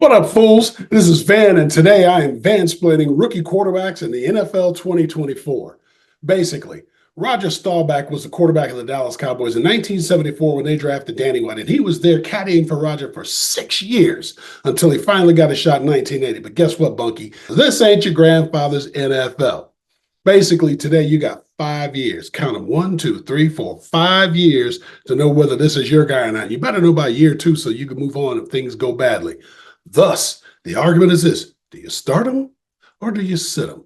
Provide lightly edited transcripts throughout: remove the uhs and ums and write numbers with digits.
What up, fools? This is Van, and today I am Vansplaining rookie quarterbacks in the NFL 2024. Basically, Roger Staubach was the quarterback of the Dallas Cowboys in 1974 when they drafted Danny White, and he was there caddying for Roger for 6 years until he finally got a shot in 1980. But guess what, Bunky? This ain't your grandfather's NFL. Basically, today you got 5 years. Count them: 1, 2, 3, 4, 5 years to know whether this is your guy or not. You better know by year 2 so you can move on if things go badly. Thus, the argument is this: do you start him or do you sit him?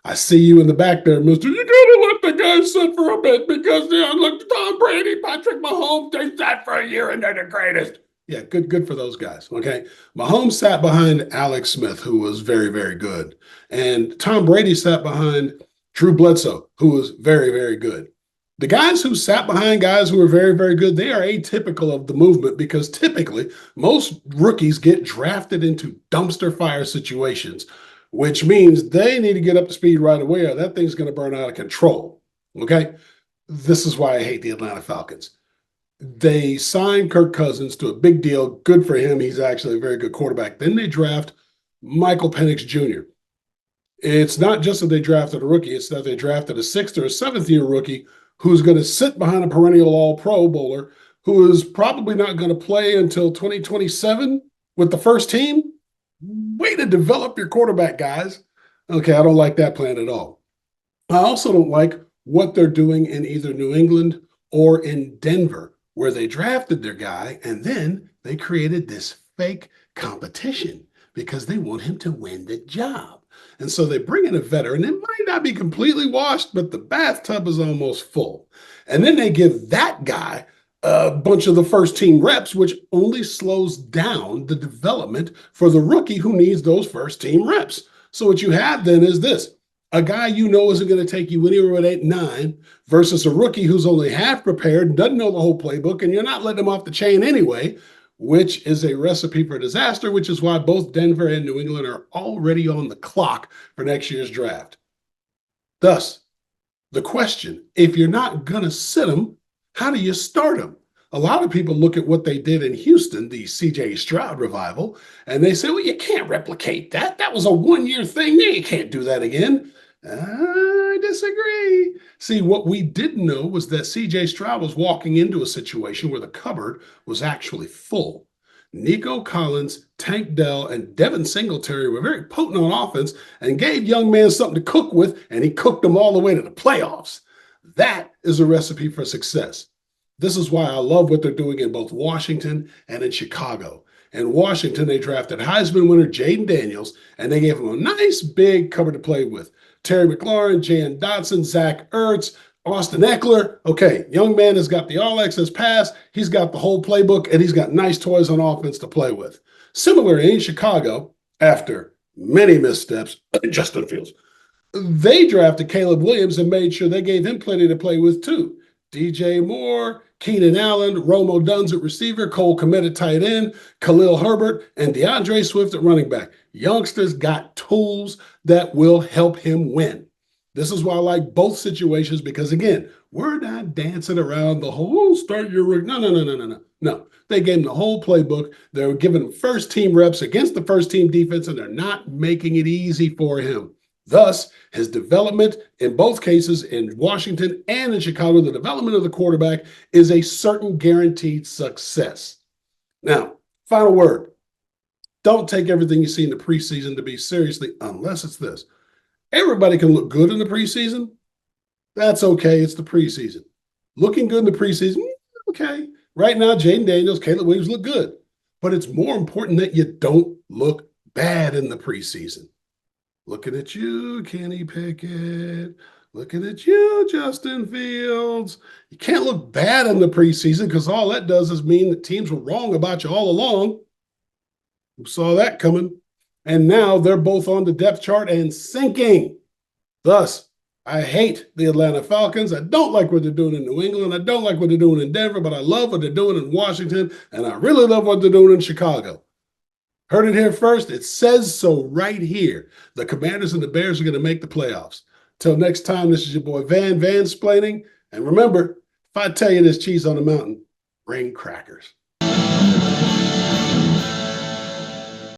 I see you in the back there, mister. You gotta let the guy sit for a bit because look, Tom Brady, Patrick Mahomes, they sat for a year and they're the greatest. Yeah, good for those guys. Okay. Mahomes sat behind Alex Smith, who was very, very good. And Tom Brady sat behind Drew Bledsoe, who was very, very good. The guys who sat behind guys who are very, very good, they are atypical of the movement because typically most rookies get drafted into dumpster fire situations, which means they need to get up to speed right away or that thing's going to burn out of control. Okay? This is why I hate the Atlanta Falcons. They signed Kirk Cousins to a big deal. Good for him. He's actually a very good quarterback. Then they draft Michael Penix Jr. It's not just that they drafted a rookie, it's that they drafted a sixth or a seventh year rookie who's going to sit behind a perennial all-pro bowler who is probably not going to play until 2027 with the first team. Way to develop your quarterback, guys. Okay, I don't like that plan at all. I also don't like what they're doing in either New England or in Denver, where they drafted their guy and then they created this fake competition because they want him to win the job. And so they bring in a veteran. It might not be completely washed, but the bathtub is almost full. And then they give that guy a bunch of the first team reps, which only slows down the development for the rookie who needs those first team reps. So what you have then is this: a guy you know isn't going to take you anywhere at 8-9 versus a rookie who's only half prepared, doesn't know the whole playbook, and you're not letting him off the chain anyway, which is a recipe for disaster, which is why both Denver and New England are already on the clock for next year's draft. Thus, the question: if you're not going to sit them, how do you start them? A lot of people look at what they did in Houston, the C.J. Stroud revival, and they say, well, you can't replicate that. That was a one-year thing. You can't do that again. I disagree. See, what we didn't know was that C.J. Stroud was walking into a situation where the cupboard was actually full. Nico Collins, Tank Dell, and Devin Singletary were very potent on offense and gave young men something to cook with, and he cooked them all the way to the playoffs. That is a recipe for success. This is why I love what they're doing in both Washington and in Chicago. In Washington, they drafted Heisman winner Jaden Daniels, and they gave him a nice big cupboard to play with. Terry McLaurin, Jan Dotson, Zach Ertz, Austin Eckler. Okay, young man has got the all-access pass. He's got the whole playbook, and he's got nice toys on offense to play with. Similarly, in Chicago, after many missteps, Justin Fields, they drafted Caleb Williams and made sure they gave him plenty to play with too. DJ Moore, Keenan Allen, Romo Duns at receiver, Cole Kmet at tight end, Khalil Herbert, and DeAndre Swift at running back. Youngsters got tools that will help him win. This is why I like both situations because, again, we're not dancing around the whole start your rig. No. They gave him the whole playbook. They're giving him first team reps against the first team defense, and they're not making it easy for him. Thus, his development in both cases in Washington and in Chicago, the development of the quarterback is a certain guaranteed success. Now, final word. Don't take everything you see in the preseason to be seriously unless it's this. Everybody can look good in the preseason. That's okay. It's the preseason. Looking good in the preseason, okay. Right now, Jaden Daniels, Caleb Williams look good. But it's more important that you don't look bad in the preseason. Looking at you, Kenny Pickett. Looking at you, Justin Fields. You can't look bad in the preseason because all that does is mean that teams were wrong about you all along. Who saw that coming? And now they're both on the depth chart and sinking. Thus, I hate the Atlanta Falcons. I don't like what they're doing in New England. I don't like what they're doing in Denver, but I love what they're doing in Washington, and I really love what they're doing in Chicago. Heard it here first. It says so right here. The Commanders and the Bears are going to make the playoffs. Till next time, this is your boy Vansplaining. And remember, if I tell you there's cheese on the mountain, bring crackers.